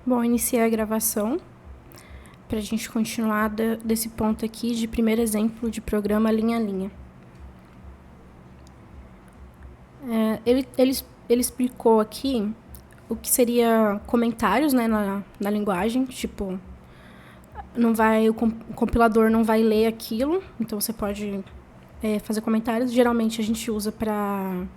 Bom, iniciei a gravação para a gente continuar desse ponto aqui de primeiro exemplo de programa linha a linha. Ele explicou aqui o que seria comentários, né, na linguagem, tipo, o compilador não vai ler aquilo, então você pode fazer comentários. Geralmente a gente usa para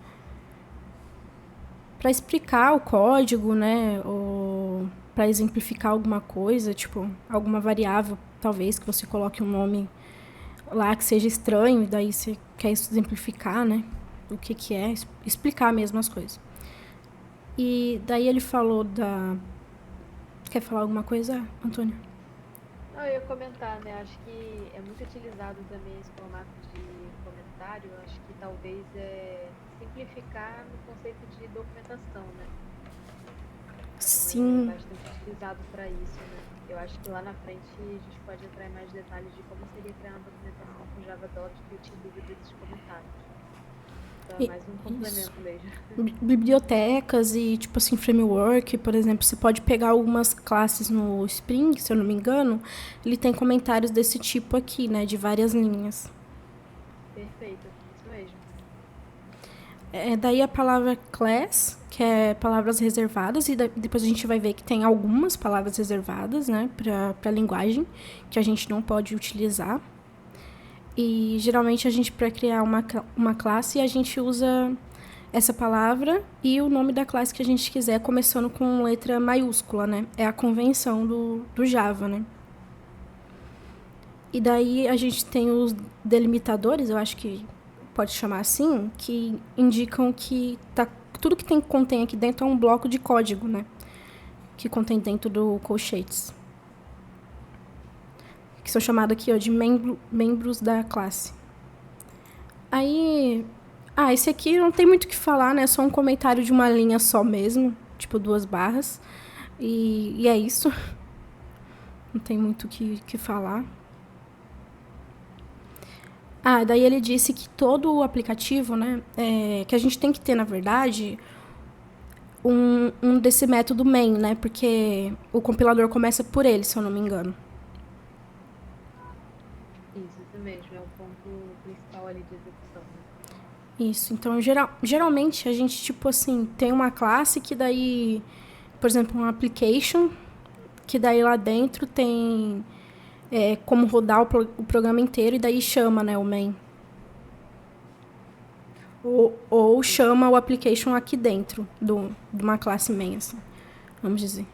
explicar o código, né, ou para exemplificar alguma coisa, tipo, alguma variável, talvez, que você coloque um nome lá que seja estranho, e daí você quer exemplificar, né, o que é, explicar mesmo as coisas. E daí ele falou da... Quer falar alguma coisa, Antônio? Não, eu ia comentar, né? Acho que é muito utilizado também esse formato de comentário. Acho que talvez simplificar no conceito de documentação, né? Então é Sim, bastante utilizado para isso, né? Eu acho que lá na frente a gente pode entrar em mais detalhes de como seria criar uma documentação com Javadoc que utiliza desses comentários. Então é mais um isso. complemento mesmo. Bibliotecas e, tipo assim, framework, por exemplo, você pode pegar algumas classes no Spring, se eu não me engano, ele tem comentários desse tipo aqui, né, de várias linhas. Perfeito, isso mesmo. Daí a palavra class, que é palavras reservadas, e depois a gente vai ver que tem algumas palavras reservadas, né, para a linguagem, que a gente não pode utilizar. E geralmente a gente, para criar uma classe, a gente usa essa palavra e o nome da classe que a gente quiser, começando com letra maiúscula, né? É a convenção do Java, né? E daí a gente tem os delimitadores, eu acho que pode chamar assim, que indicam que tudo que contém aqui dentro é um bloco de código, né? Que contém dentro do colchetes. Que são chamados aqui ó, de membros da classe. Aí. Esse aqui não tem muito o que falar, né? É só um comentário de uma linha só mesmo. Tipo, 2 barras. E é isso. Não tem muito o que falar. Daí ele disse que todo o aplicativo, né? Que a gente tem que ter, na verdade, um desse método main, né? Porque o compilador começa por ele, se eu não me engano. Isso mesmo, é o ponto principal ali de execução, né? Isso. Então, geralmente, a gente, tipo assim, tem uma classe que daí, por exemplo, um application, que daí lá dentro tem como rodar o programa inteiro e daí chama, né, o main. Ou Isso. chama o application aqui dentro de uma classe main, assim, vamos dizer.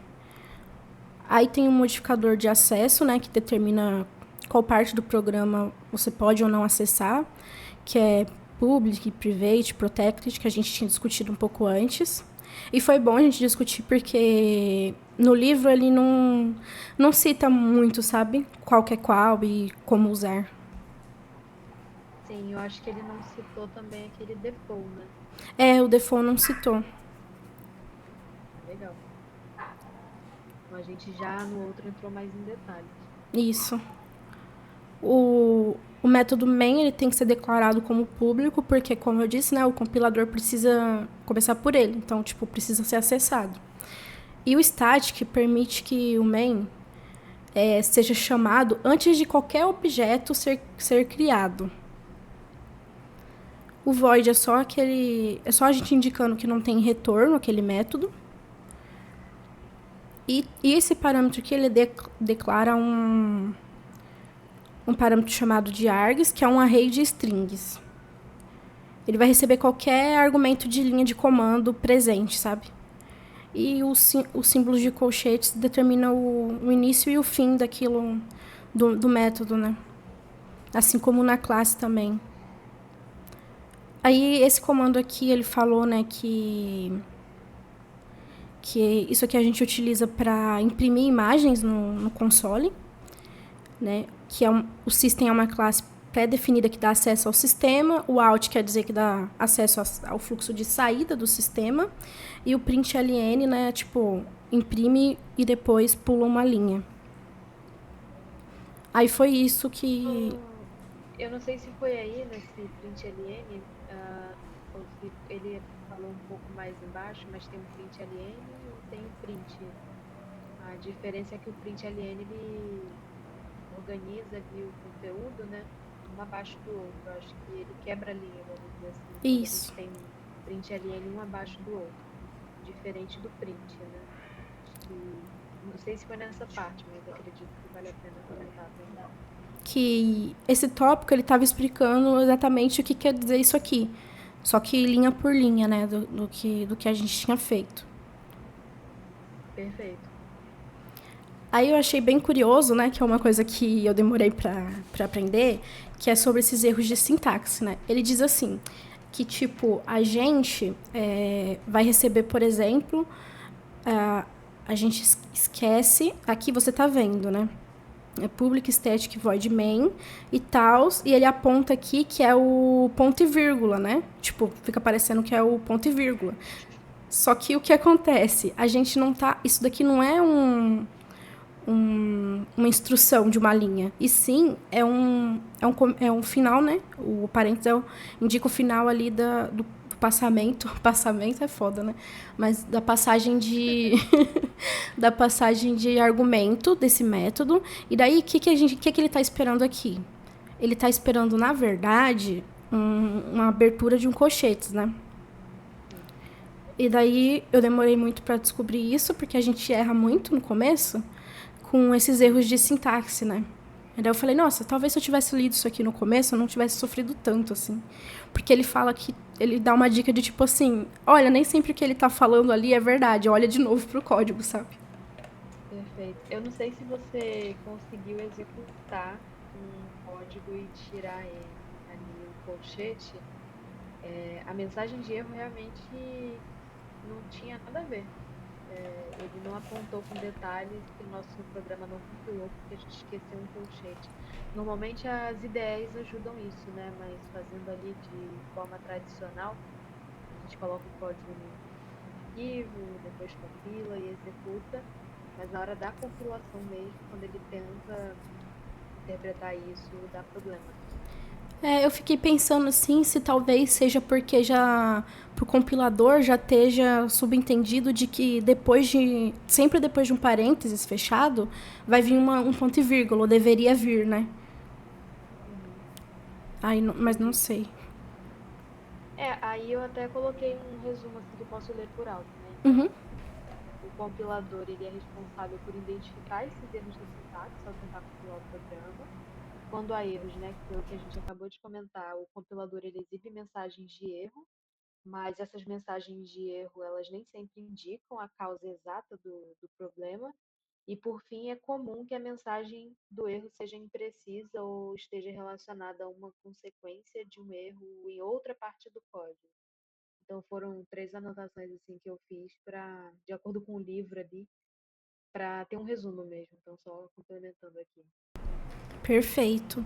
Aí tem um modificador de acesso, né, que determina qual parte do programa você pode ou não acessar, que é public, private, protected, que a gente tinha discutido um pouco antes. E foi bom a gente discutir porque no livro ele não cita muito, sabe? Qual que é qual e como usar. Sim, eu acho que ele não citou também aquele default, né? O default não citou. Legal. Então a gente já no outro entrou mais em detalhes. Isso. O método main ele tem que ser declarado como público, porque, como eu disse, né, o compilador precisa começar por ele. Então, tipo, precisa ser acessado. E o static permite que o main seja chamado antes de qualquer objeto ser criado. O void é só aquele. É só a gente indicando que não tem retorno aquele método. E esse parâmetro aqui ele declara um parâmetro chamado de args, que é um array de strings. Ele vai receber qualquer argumento de linha de comando presente, sabe? E os símbolos de colchetes determinam o início e o fim daquilo, do método, né? Assim como na classe também. Aí esse comando aqui, ele falou, né, que isso aqui a gente utiliza para imprimir imagens no console, né? Que o system é uma classe pré-definida que dá acesso ao sistema, o out quer dizer que dá acesso ao fluxo de saída do sistema, e o println, né, tipo, imprime e depois pula uma linha. Aí foi isso que... Eu não sei se foi aí nesse println, ou se ele falou um pouco mais embaixo, mas tem um println e tem o print. A diferença é que o println ele organiza ali o conteúdo, né? Um abaixo do outro. Eu acho que ele quebra a linha, vamos dizer assim, quando a gente Isso. tem um println um abaixo do outro, diferente do print, né? Acho que não sei se foi nessa parte, mas acredito que vale a pena comentar também. Que esse tópico ele estava explicando exatamente o que quer dizer isso aqui. Só que linha por linha, né? Do que a gente tinha feito. Perfeito. Aí eu achei bem curioso, né? Que é uma coisa que eu demorei para aprender, que é sobre esses erros de sintaxe, né? Ele diz assim, que tipo, a gente vai receber, por exemplo, a gente esquece, aqui você tá vendo, né? É public static void main e tal, e ele aponta aqui que é o ponto e vírgula, né? Tipo, fica parecendo que é o ponto e vírgula. Só que o que acontece? A gente não tá. Isso daqui não é uma instrução de uma linha. E sim, é um final, né? O parênteses indica o final ali do passamento. Passamento é foda, né? Mas da passagem de. da passagem de argumento desse método. E daí, o que ele está esperando aqui? Ele está esperando, na verdade, uma abertura de um colchetes, né? Sim. E daí eu demorei muito para descobrir isso, porque a gente erra muito no começo com esses erros de sintaxe, né? E daí eu falei, nossa, talvez se eu tivesse lido isso aqui no começo, eu não tivesse sofrido tanto, assim. Porque ele fala que, ele dá uma dica de tipo assim, olha, nem sempre o que ele tá falando ali é verdade, olha de novo pro código, sabe? Perfeito. Eu não sei se você conseguiu executar um código e tirar ali o colchete. A mensagem de erro realmente não tinha nada a ver. Ele não apontou com detalhes que o nosso programa não compilou porque a gente esqueceu um colchete. Normalmente as IDEs ajudam isso, né? Mas fazendo ali de forma tradicional, a gente coloca o código no arquivo, depois compila e executa, mas na hora da compilação mesmo, quando ele tenta interpretar isso, dá problema. Eu fiquei pensando assim, se talvez seja porque já pro compilador já esteja subentendido de que sempre depois de um parênteses fechado, vai vir um ponto e vírgula, ou deveria vir, né? Uhum, Mas não entendi. sei. Aí eu até coloquei um resumo assim que eu posso ler por alto, né? Uhum. Então, o compilador ele é responsável por identificar esses erros de sintaxe ao tentar compilar o programa. Quando há erros, né, que foi o que a gente acabou de comentar, o compilador ele exibe mensagens de erro, mas essas mensagens de erro elas nem sempre indicam a causa exata do problema. E por fim, é comum que a mensagem do erro seja imprecisa ou esteja relacionada a uma consequência de um erro em outra parte do código. Então foram três anotações assim que eu fiz para, de acordo com o livro ali, para ter um resumo mesmo. Então só complementando aqui. Perfeito.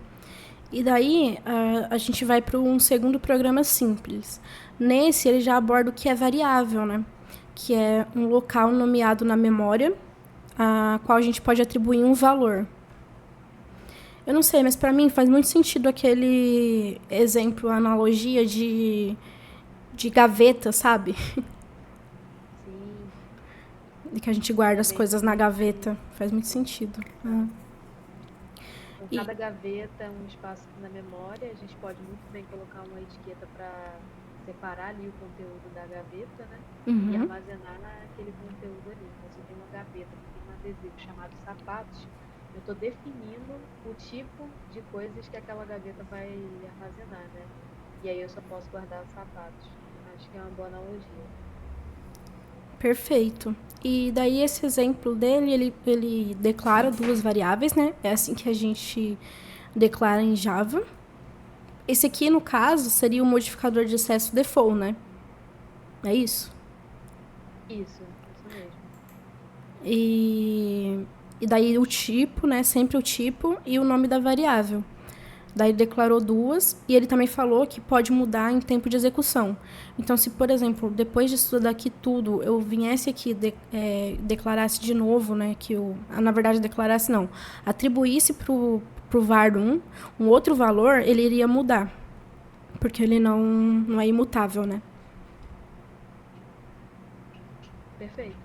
E daí a gente vai para um segundo programa simples. Nesse ele já aborda o que é variável, né? Que é um local nomeado na memória, a qual a gente pode atribuir um valor. Eu não sei, mas para mim faz muito sentido aquele exemplo, analogia de gaveta, sabe? Sim, De que a gente guarda as também coisas na vi. gaveta. Faz muito sentido. Exato. Então, E, cada gaveta é um espaço na memória. A gente pode muito bem colocar uma etiqueta para separar ali o conteúdo da gaveta, né? E armazenar aquele conteúdo ali. Então, se eu tenho uma gaveta que tem um adesivo chamado sapatos, eu estou definindo o tipo de coisas que aquela gaveta vai armazenar, né? E aí eu só posso guardar os sapatos. Acho que é uma boa analogia. perfeito. E daí esse exemplo dele, ele declara duas variáveis, né? É assim que a gente declara em Java. Esse aqui, no caso, seria o modificador de acesso default, né? É isso? Isso mesmo. E, e daí o tipo, né? Sempre o tipo e o nome da variável. Daí ele declarou duas e ele também falou que pode mudar em tempo de execução. Então, se, por exemplo, depois de estudar aqui tudo, eu viesse aqui declarasse de novo, né, na verdade, declarasse não, atribuísse pro var1 um outro valor, ele iria mudar, porque ele não é imutável, né? Perfeito.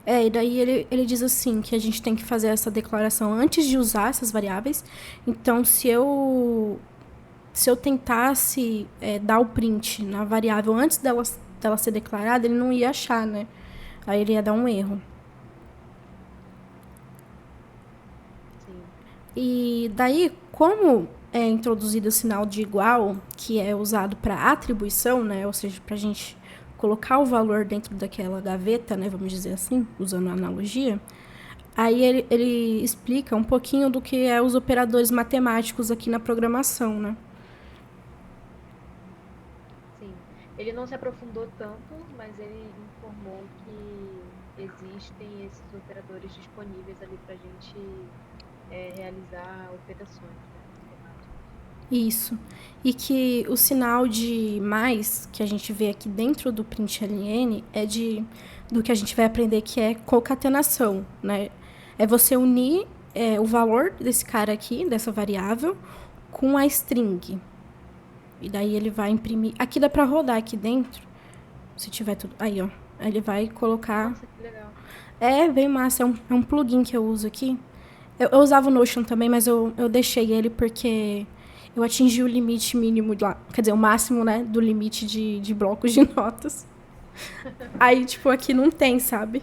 E daí ele diz assim, que a gente tem que fazer essa declaração antes de usar essas variáveis. Então, se eu tentasse dar o print na variável antes dela ser declarada, ele não ia achar, né? Aí ele ia dar um erro. Sim. E daí, como é introduzido o sinal de igual, que é usado para atribuição, né? Ou seja, para a gente colocar o valor dentro daquela gaveta, né? Vamos dizer assim, usando a analogia. Aí ele explica um pouquinho do que é os operadores matemáticos aqui na programação, né? Sim, ele não se aprofundou tanto, mas ele informou que existem esses operadores disponíveis ali para a gente realizar operações, né, matemáticas. Isso. E que o sinal de mais que a gente vê aqui dentro do println é do que a gente vai aprender que é concatenação, né? É você unir o valor desse cara aqui, dessa variável, com a string. E daí ele vai imprimir. Aqui dá pra rodar aqui dentro. Se tiver tudo. Aí, ó. Aí ele vai colocar. Nossa, que legal. É bem massa. É um plugin que eu uso aqui. Eu usava o Notion também, mas eu deixei ele porque eu atingi o limite mínimo lá. Quer dizer, o máximo, né? Do limite de blocos de notas. Aí, tipo, aqui não tem, sabe?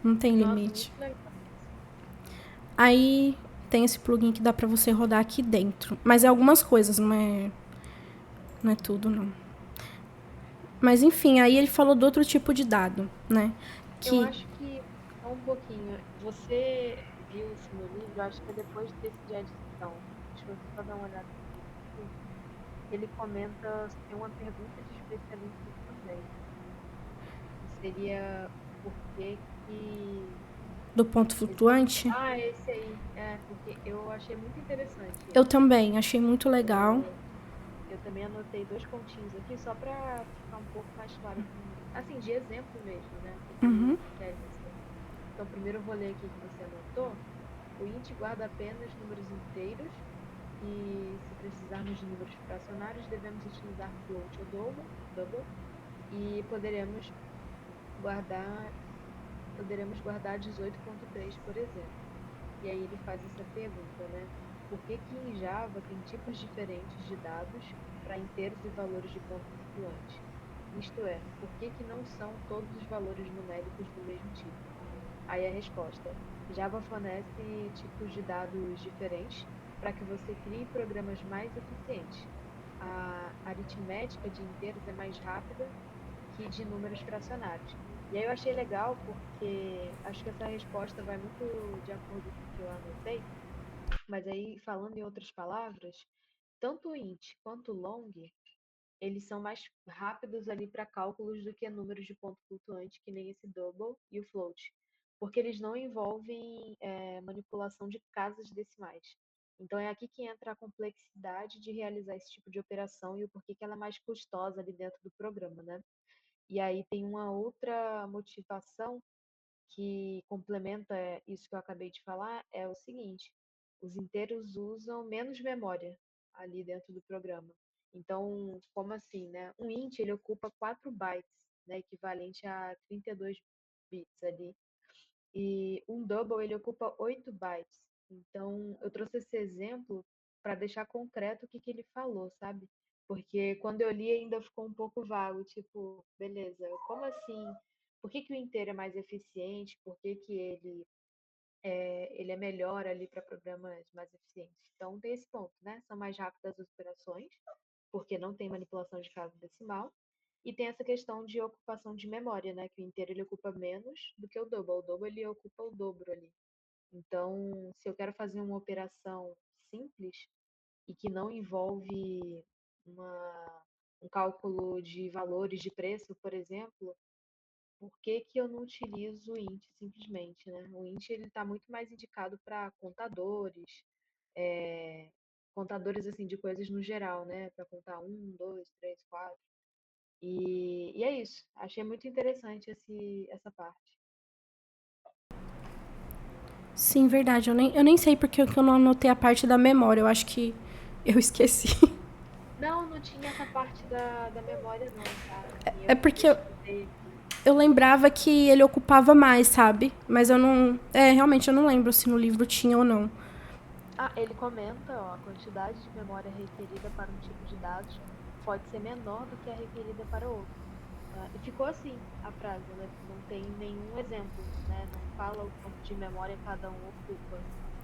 Não tem Nossa, limite. muito legal isso. Aí tem esse plugin que dá pra você rodar aqui dentro. Mas é algumas coisas, não é tudo, não. Mas enfim, aí ele falou de outro tipo de dado, né? Eu Que acho que, só um pouquinho, você viu isso no livro, acho que é depois desse de adição. Deixa eu só dar uma olhada no livro aqui. Ele comenta, tem uma pergunta de especialistas também, que seria por que que do ponto flutuante, esse aí. É, porque eu achei muito interessante eu esse. também achei muito legal. Eu também anotei dois pontinhos aqui só para ficar um pouco mais claro para mim. Assim, de exemplo mesmo, né? O que que ele quer dizer. Então, primeiro eu vou ler aqui que você anotou. O int guarda apenas números inteiros e se precisarmos de números fracionários, devemos utilizar float ou double e guardar poderemos guardar 18.3, por exemplo. E aí ele faz essa pergunta, né? Por que que em Java tem tipos diferentes de dados para inteiros e valores de ponto flutuante? Isto é, por que que não são todos os valores numéricos do mesmo tipo? Aí a resposta: Java fornece tipos de dados diferentes para que você crie programas mais eficientes. A aritmética de inteiros é mais rápida que de números fracionários. E aí eu achei legal porque acho que essa resposta vai muito de acordo com o que eu anotei, mas aí falando em outras palavras, tanto o int quanto o long, eles são mais rápidos ali para cálculos do que números de ponto flutuante, que nem esse double e o float, porque eles não envolvem manipulação de casas decimais. Então é aqui que entra a complexidade de realizar esse tipo de operação e o porquê que ela é mais custosa ali dentro do programa, né? E aí tem uma outra motivação que complementa isso que eu acabei de falar, é o seguinte: os inteiros usam menos memória ali dentro do programa. Então, como assim, né? Um int ele ocupa 4 bytes, né, equivalente a 32 bits ali. E um double ele ocupa 8 bytes. Então, eu trouxe esse exemplo para deixar concreto o que que ele falou, sabe? Porque quando eu li ainda ficou um pouco vago, tipo, beleza, como assim? Por que que o inteiro é mais eficiente? Por que que ele é melhor ali para programas mais eficientes? Então, tem esse ponto, né? São mais rápidas as operações, porque não tem manipulação de casa decimal. E tem essa questão de ocupação de memória, né? Que o inteiro ele ocupa menos do que o double. O double ele ocupa o dobro ali. Então, se eu quero fazer uma operação simples e que não envolve um cálculo de valores de preço, por exemplo, por que que eu não utilizo o int simplesmente, né? O int ele está muito mais indicado para contadores, é, contadores assim de coisas no geral, né? Para contar um, dois, três, quatro. E é isso. Achei muito interessante essa parte. Sim, verdade. Eu nem sei porque eu não anotei a parte da memória. Eu acho que eu esqueci. Não, não tinha essa parte da memória não, tá? Assim, É eu porque desfrutei aqui. eu lembrava que ele ocupava mais, sabe? Mas eu não... realmente eu não lembro se no livro tinha ou não. Ele comenta, ó, a quantidade de memória requerida para um tipo de dados pode ser menor do que a requerida para outro. E ficou assim a frase, né? Não tem nenhum exemplo, né? Não fala o quanto de memória cada um ocupa.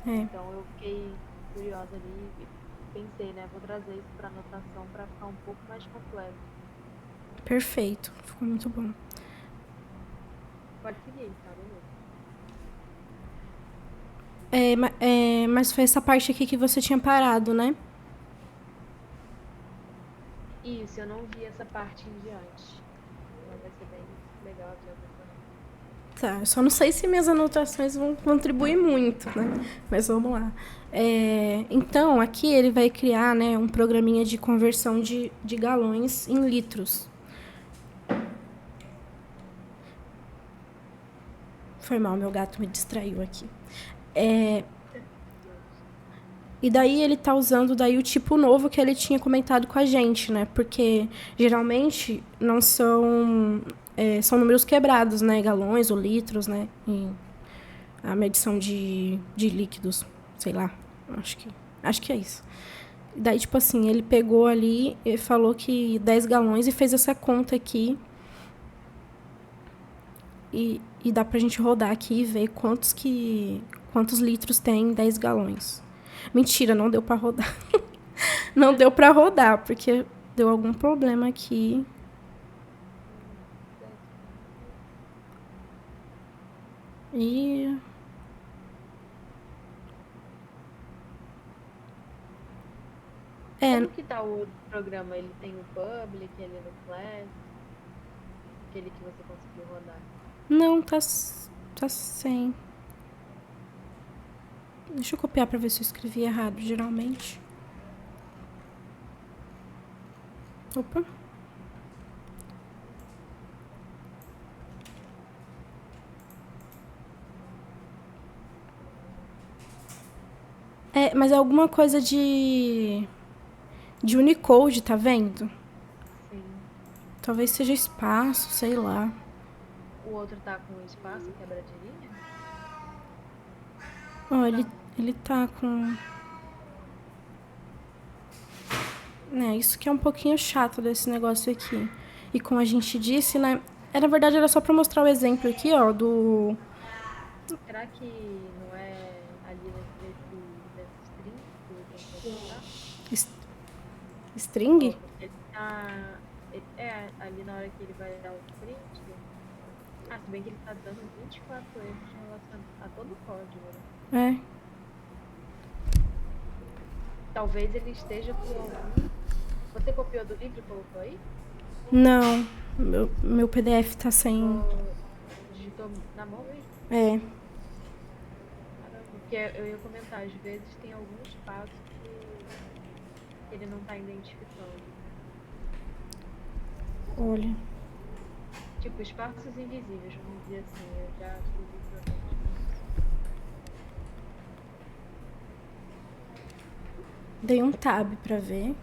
Então eu fiquei curiosa ali e pensei, né? Vou trazer isso para anotação para ficar um pouco mais completo. Perfeito, ficou muito bom. Pode seguir, tá? Beleza. Mas foi essa parte aqui que você tinha parado, né? Isso, eu não vi essa parte em diante. Mas vai ser bem legal de acompanhar. Tá, eu só não sei se minhas anotações vão contribuir muito, né? Mas vamos lá. Então, aqui ele vai criar, né, um programinha de conversão de galões em litros. Foi mal, meu gato me distraiu aqui. E daí ele tá usando daí o tipo novo que ele tinha comentado com a gente, né? Porque geralmente não são... são números quebrados, né? Galões ou litros, né? Em a medição de líquidos, sei lá. Acho que é isso. Daí, tipo assim, ele pegou ali e falou que 10 galões e fez essa conta aqui. E dá pra gente rodar aqui e ver quantos litros tem 10 galões. Mentira, não deu pra rodar. Não deu pra rodar, porque deu algum problema aqui. E... Como que tá o outro programa? Ele tem o Public, ele é no Flash? Aquele que você conseguiu rodar? Não, tá sem. Deixa eu copiar pra ver se eu escrevi errado, geralmente. Opa. Mas é alguma coisa de Unicode, tá vendo? Sim. Talvez seja espaço, sei lá. O outro tá com espaço, quebra de linha? Ó, ele tá com... Isso que é um pouquinho chato desse negócio aqui. E como a gente disse, né? Na verdade, era só pra mostrar o exemplo aqui, ó, do... Será que não é ali nesse string que ele tem que colocar? String? Ele tá... ali na hora que ele vai dar o print... se bem que ele tá dando 24 erros em relação a todo o código, né? Talvez ele esteja com algum... Você copiou do livro e colocou aí? Não, meu PDF tá sem... Digitou na mão mesmo? Caramba, porque eu ia comentar, às vezes tem algum espaço que ele não tá identificando. Olha. Tipo, espaços invisíveis, vamos dizer assim. Eu já fiz isso antes. Dei um tab pra ver.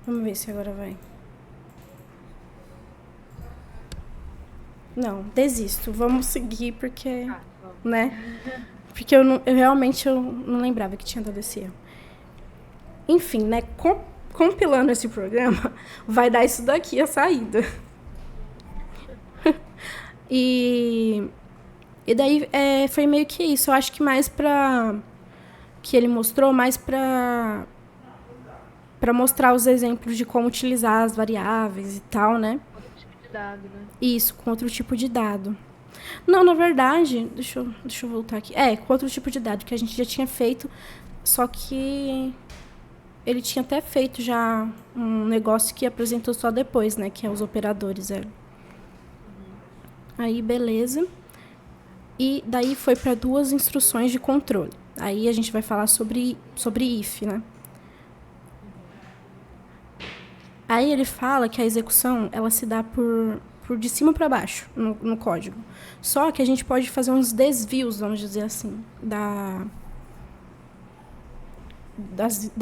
Vamos ver se agora vai. Não, desisto. Vamos seguir porque... Vamos. Né? Porque eu realmente não lembrava que tinha dado esse erro. Enfim, né? Compilando esse programa, vai dar isso daqui, a saída. E daí foi meio que isso. Eu acho que mais pra... Que ele mostrou mais pra mostrar os exemplos de como utilizar as variáveis e tal, né? Outro tipo de dado, né? Isso, com outro tipo de dado. Não, na verdade, deixa eu voltar aqui. Com outro tipo de dado que a gente já tinha feito, só que ele tinha até feito já um negócio que apresentou só depois, né? Que é os operadores. Aí, beleza. E daí foi para 2 instruções de controle. Aí a gente vai falar sobre if, né? Aí ele fala que a execução ela se dá por de cima para baixo no código. Só que a gente pode fazer uns desvios, vamos dizer assim, da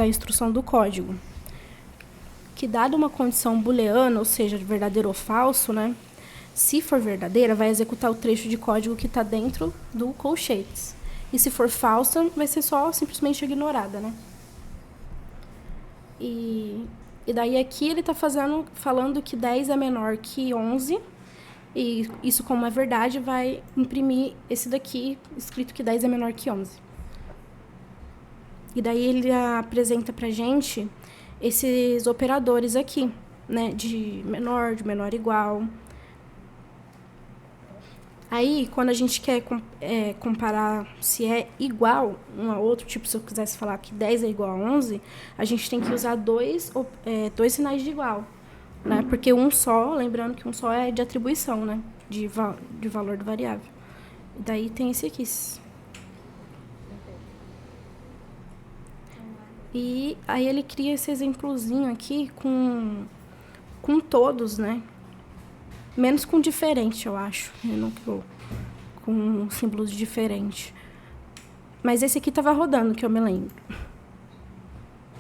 instrução do código. Que dada uma condição booleana, ou seja, de verdadeiro ou falso, né? Se for verdadeira, vai executar o trecho de código que está dentro do colchetes. E se for falsa, vai ser só simplesmente ignorada, né? E daí aqui ele está falando que 10 é menor que 11. E isso, como é verdade, vai imprimir esse daqui, escrito que 10 é menor que 11. E daí ele apresenta pra gente esses operadores aqui, né? De menor igual. Aí, quando a gente quer comparar se é igual um a outro, tipo, se eu quisesse falar que 10 é igual a 11, a gente tem que usar dois sinais de igual, né? Porque um só, lembrando que um só é de atribuição, né? De valor do variável. E daí tem esse aqui. Perfeito. E aí ele cria esse exemplozinho aqui com todos, né? Menos com diferente, eu acho. Eu não criou com símbolos diferentes. Mas esse aqui tava rodando, que eu me lembro.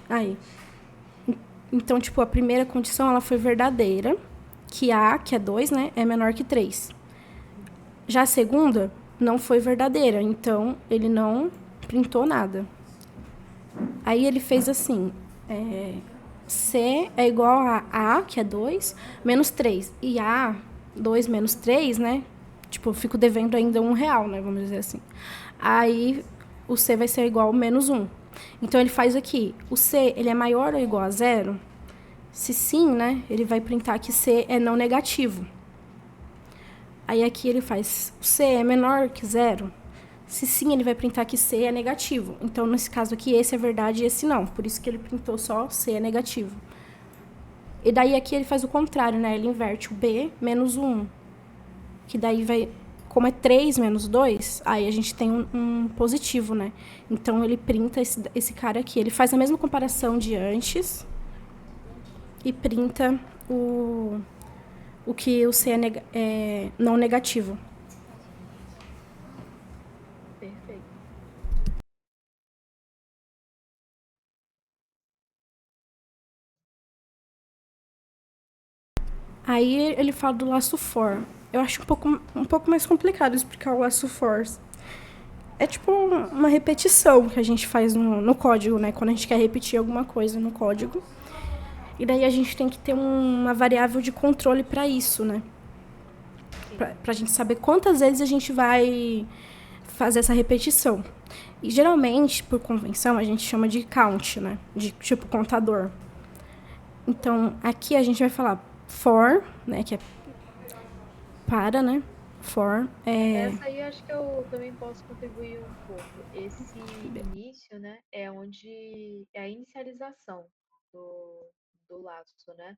Aí. Então, tipo, a primeira condição, ela foi verdadeira. Que A, que é 2, né? É menor que 3. Já a segunda, não foi verdadeira. Então, ele não printou nada. Aí ele fez assim. C é igual a, que é 2, menos 3. E A, 2 menos 3, né? Tipo, eu fico devendo ainda R$1, né? Vamos dizer assim. Aí, o C vai ser igual a menos 1. Então, ele faz aqui. O C, ele é maior ou igual a 0? Se sim, né? Ele vai printar que C é não negativo. Aí, aqui ele faz. O C é menor que 0? Se sim, ele vai printar que C é negativo. Então, nesse caso aqui, esse é verdade e esse não. Por isso que ele printou só C é negativo. E daí aqui ele faz o contrário, né? Ele inverte o B menos o 1. Que daí vai... Como é 3 menos 2, aí a gente tem um positivo, né? Então, ele printa esse cara aqui. Ele faz a mesma comparação de antes e printa o que o C é não negativo. Perfeito. Aí ele fala do laço for. Eu acho um pouco mais complicado explicar o laço for. É tipo uma repetição que a gente faz no código, né? Quando a gente quer repetir alguma coisa no código. E daí a gente tem que ter uma variável de controle para isso, né? Pra gente saber quantas vezes a gente vai fazer essa repetição. E geralmente, por convenção, a gente chama de count, né? De tipo contador. Então, aqui a gente vai falar for, né? Que é para, né? For. Essa aí acho que eu também posso contribuir um pouco. Esse início, né, é onde é a inicialização do laço, né?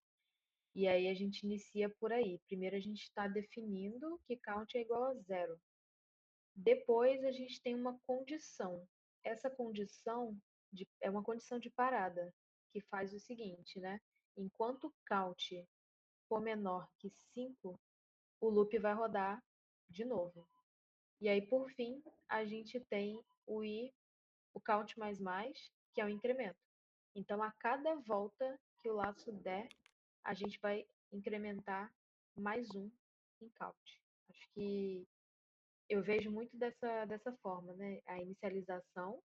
E aí a gente inicia por aí. Primeiro a gente está definindo que count é igual a 0. Depois a gente tem uma condição. Essa condição é uma condição de parada, que faz o seguinte, né? Enquanto count for menor que 5, o loop vai rodar de novo. E aí, por fim, a gente tem o count mais, que é o incremento. Então, a cada volta que o laço der, a gente vai incrementar mais um em count. Acho que eu vejo muito dessa forma, né? A inicialização,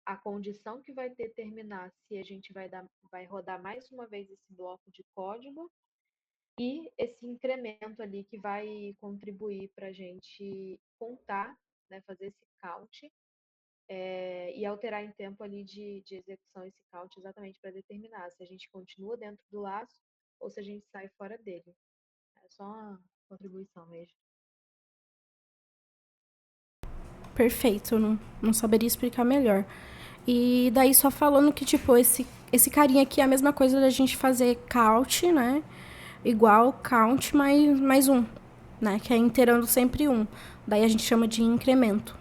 a condição que vai determinar se a gente vai rodar mais uma vez esse bloco de código e esse incremento ali que vai contribuir para a gente contar, né, fazer esse count e alterar em tempo ali de execução esse count exatamente para determinar se a gente continua dentro do laço ou se a gente sai fora dele. É só uma contribuição mesmo. Perfeito, não saberia explicar melhor. E daí só falando que, tipo, esse carinha aqui é a mesma coisa da gente fazer count, né? Igual count mais um, né? Que é inteirando sempre um. Daí a gente chama de incremento.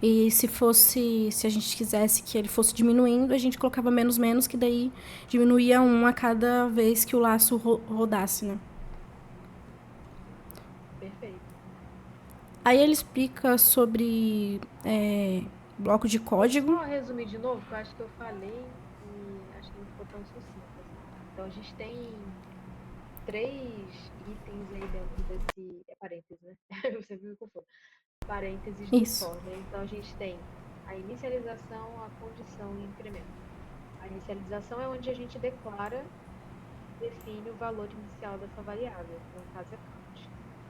E se a gente quisesse que ele fosse diminuindo, a gente colocava menos, que daí diminuía um a cada vez que o laço rodasse, né? Perfeito. Aí ele explica sobre bloco de código. Só resumir de novo, que eu acho que eu falei e acho que não ficou tão sucinto assim. Então a gente tem três itens aí dentro parênteses, né? Eu sempre me confundo. Parênteses do Isso. for, né? Então a gente tem a inicialização, a condição e o incremento. A inicialização é onde a gente declara, define o valor inicial dessa variável, que no caso é count.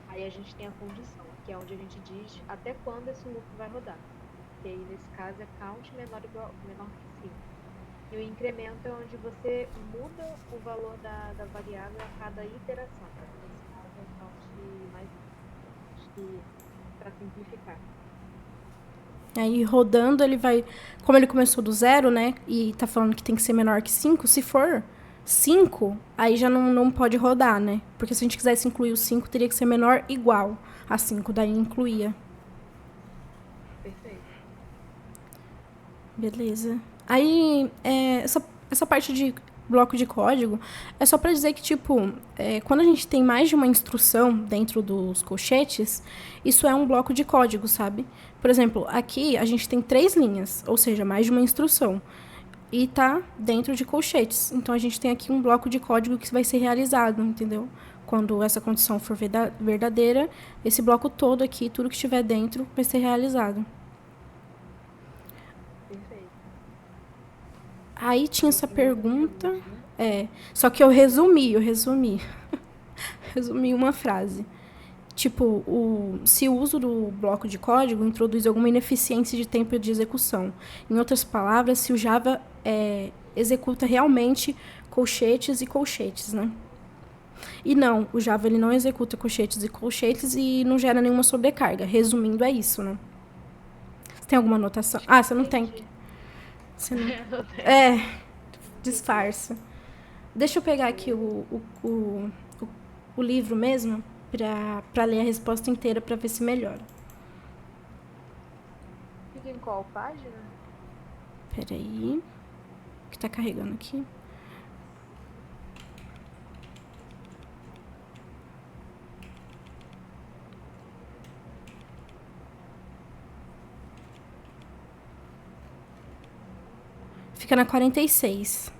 Aí a gente tem a condição, que é onde a gente diz até quando esse loop vai rodar. Que aí nesse caso é count menor que 5. E o incremento é onde você muda o valor da variável a cada iteração. Nesse caso é o count mais 1. Acho que para simplificar. Aí rodando, ele vai. Como ele começou do zero, né? E tá falando que tem que ser menor que 5. Se for 5, aí já não pode rodar, né? Porque se a gente quisesse incluir o 5, teria que ser menor igual a 5. Daí incluía. Perfeito. Beleza. Aí, essa parte de bloco de código é só para dizer que, tipo, quando a gente tem mais de uma instrução dentro dos colchetes, isso é um bloco de código, sabe? Por exemplo, aqui a gente tem 3 linhas, ou seja, mais de uma instrução. E tá dentro de colchetes. Então, a gente tem aqui um bloco de código que vai ser realizado, entendeu? Quando essa condição for verdadeira, esse bloco todo aqui, tudo que estiver dentro, vai ser realizado. Perfeito. Aí tinha essa pergunta. Né? Só que eu resumi. Resumi uma frase. Tipo, se o uso do bloco de código introduz alguma ineficiência de tempo de execução. Em outras palavras, se o Java executa realmente colchetes e colchetes, né? E não, o Java ele não executa colchetes e colchetes e não gera nenhuma sobrecarga. Resumindo, é isso, né? Você tem alguma anotação? Ah, você não tem. Você não... disfarça. Deixa eu pegar aqui o livro mesmo para ler a resposta inteira para ver se melhora. Fica em qual página? Peraí. Que tá carregando aqui. Fica na 46.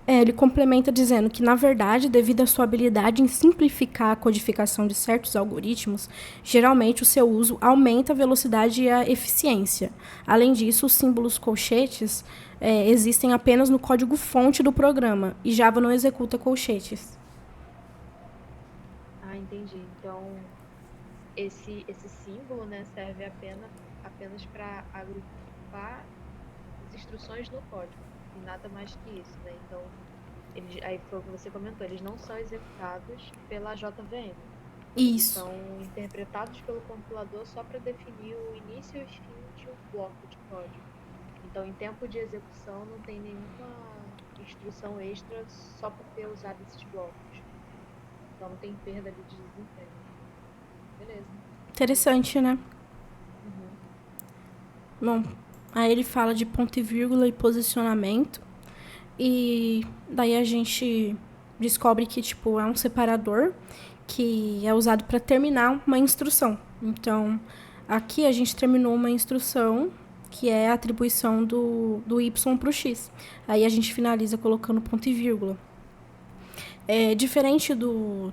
Ele complementa dizendo que, na verdade, devido à sua habilidade em simplificar a codificação de certos algoritmos, geralmente o seu uso aumenta a velocidade e a eficiência. Além disso, os símbolos colchetes existem apenas no código-fonte do programa, e Java não executa colchetes. Ah, entendi. Então, esse símbolo, né, serve apenas para agrupar as instruções no código, e nada mais que isso, né? Então, aí foi o que você comentou, eles não são executados pela JVM. Isso. São interpretados pelo compilador só para definir o início e o fim de um bloco de código. Então, em tempo de execução, não tem nenhuma instrução extra só por ter usado esses blocos. Então, não tem perda de desempenho. Beleza. Interessante, né? Uhum. Bom, aí ele fala de ponto e vírgula e posicionamento. E daí a gente descobre que, tipo, é um separador que é usado para terminar uma instrução. Então, aqui a gente terminou uma instrução que é a atribuição do y para o x. Aí a gente finaliza colocando ponto e vírgula. Diferente do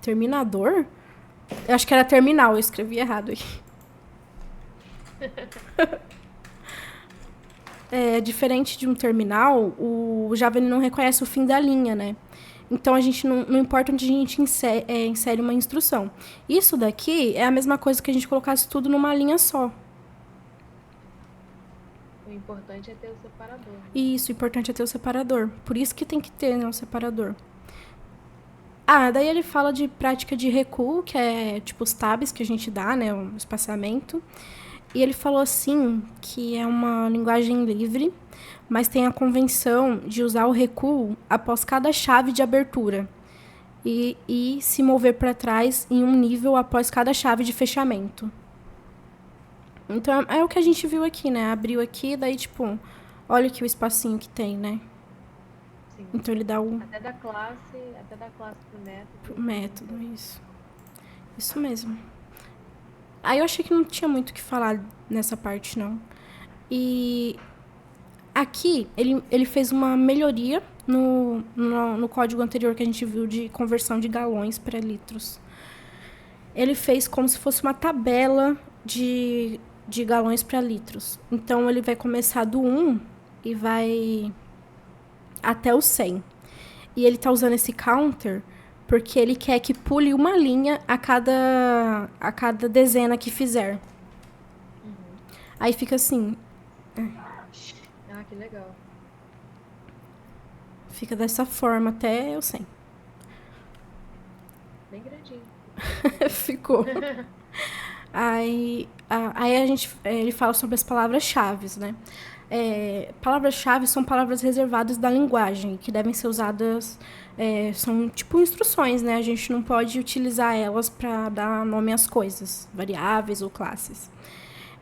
terminador, eu acho que era terminal, eu escrevi errado aqui. Diferente de um terminal, o Java ele não reconhece o fim da linha, né? Então, a gente não importa onde a gente insere uma instrução. Isso daqui é a mesma coisa que a gente colocasse tudo numa linha só. O importante é ter o separador. Né? Isso, o importante é ter o separador. Por isso que tem que ter, né, um separador. Daí ele fala de prática de recuo, que é tipo os tabs que a gente dá, né, o espaçamento. E ele falou assim que é uma linguagem livre, mas tem a convenção de usar o recuo após cada chave de abertura e se mover para trás em um nível após cada chave de fechamento. Então, é o que a gente viu aqui, né? Abriu aqui, daí, tipo, olha aqui o espacinho que tem, né? Sim. Então, ele dá o... Até da classe pro método. Pro método, isso. Isso mesmo. Aí eu achei que não tinha muito o que falar nessa parte, não. E Aqui, ele fez uma melhoria no código anterior que a gente viu de conversão de galões para litros. Ele fez como se fosse uma tabela de galões para litros. Então, ele vai começar do 1 e vai até o 100. E ele está usando esse counter porque ele quer que pule uma linha a cada dezena que fizer. Aí fica assim. Ah, que legal. Fica dessa forma até o 100. Bem grandinho. Ficou. Aí ele fala sobre as palavras-chave, né? Palavras-chave são palavras reservadas da linguagem, que devem ser usadas, são tipo instruções, né? A gente não pode utilizar elas para dar nome às coisas, variáveis ou classes.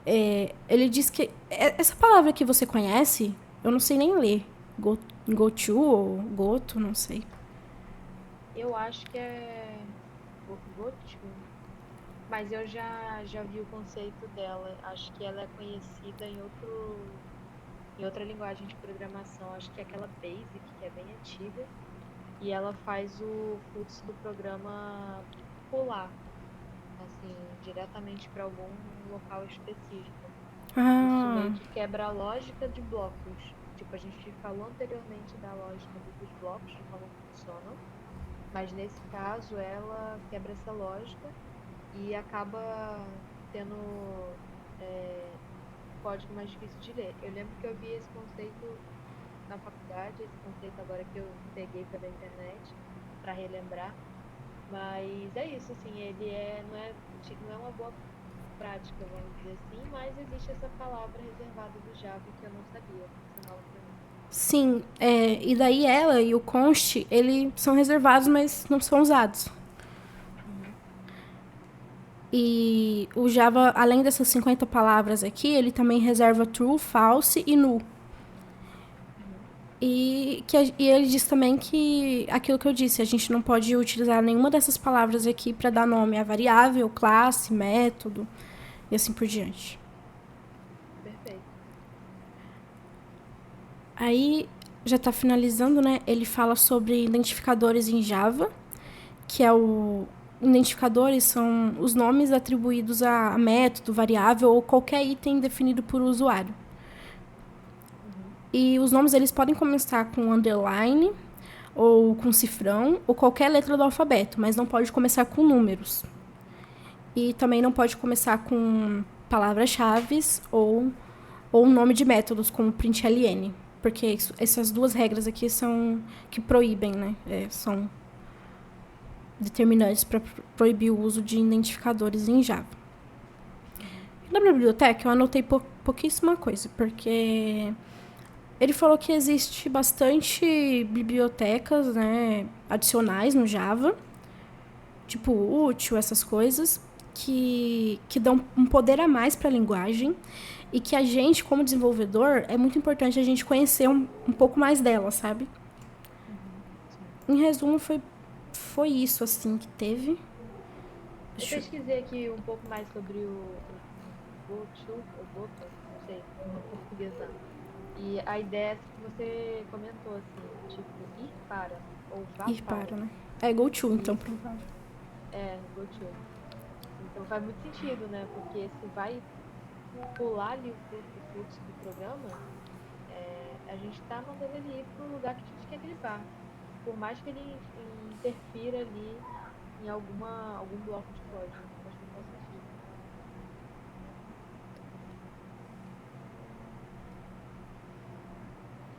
Ele diz que essa palavra que você conhece, eu não sei nem ler. Goto ou goto, não sei. Eu acho que é Goto, mas eu já vi o conceito dela. Acho que ela é conhecida em outra linguagem de programação. Acho que é aquela Basic, que é bem antiga. E ela faz o fluxo do programa pular, assim, diretamente para algum local específico. Isso meio que quebra a lógica de blocos. Tipo, a gente falou anteriormente da lógica dos blocos, de como funcionam. Mas nesse caso, ela quebra essa lógica e acaba tendo código mais difícil de ler. Eu lembro que eu vi esse conceito na faculdade, esse conceito agora que eu peguei pela internet para relembrar. Mas é isso, assim, ele não é uma boa prática, vamos dizer assim, mas existe essa palavra reservada do Java que eu não sabia. Você fala pra mim. Sim, e daí ela e o const, eles são reservados, mas não são usados. E o Java, além dessas 50 palavras aqui, ele também reserva true, false e null. E ele diz também que, aquilo que eu disse, a gente não pode utilizar nenhuma dessas palavras aqui para dar nome a variável, classe, método e assim por diante. Perfeito. Aí, já está finalizando, né? Ele fala sobre identificadores em Java, que é o... Identificadores são os nomes atribuídos a método, variável ou qualquer item definido por usuário. E os nomes eles podem começar com underline, ou com cifrão, ou qualquer letra do alfabeto, mas não pode começar com números. E também não pode começar com palavras-chave ou nome de métodos, como println, porque essas duas regras aqui são que proíbem, né? São determinantes para proibir o uso de identificadores em Java. Na biblioteca, eu anotei pouquíssima coisa, porque ele falou que existe bastante bibliotecas, né, adicionais no Java, tipo útil, essas coisas, que dão um poder a mais para a linguagem e que a gente, como desenvolvedor, é muito importante a gente conhecer um pouco mais dela, sabe? Em resumo, foi isso, assim, que teve. Eu pesquisei aqui um pouco mais sobre o Goto, ou Goto, não sei, portuguesando. E a ideia é essa que você comentou, assim, tipo, ir para, ou vá Ir para. para, né? É go to, então, provável. Goto. Então faz muito sentido, né? Porque se vai pular ali o fluxo do programa, a gente está mandando ele ir para o lugar que a gente quer que ele vá. Por mais que ele interfira ali em algum bloco de código. Acho que faz sentido.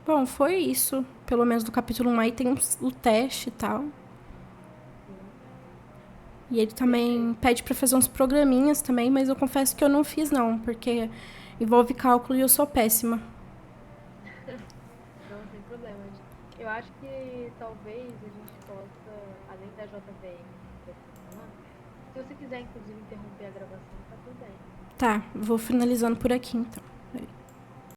Bom, foi isso. Pelo menos do capítulo 1 aí tem o teste e tal. E ele também pede para fazer uns programinhas também, mas eu confesso que eu não fiz não, porque envolve cálculo e eu sou péssima. Não, sem problemas. Eu acho que talvez a gente possa, além da JVM dessa semana, se você quiser inclusive interromper a gravação, tá tudo bem. Tá, vou finalizando por aqui então.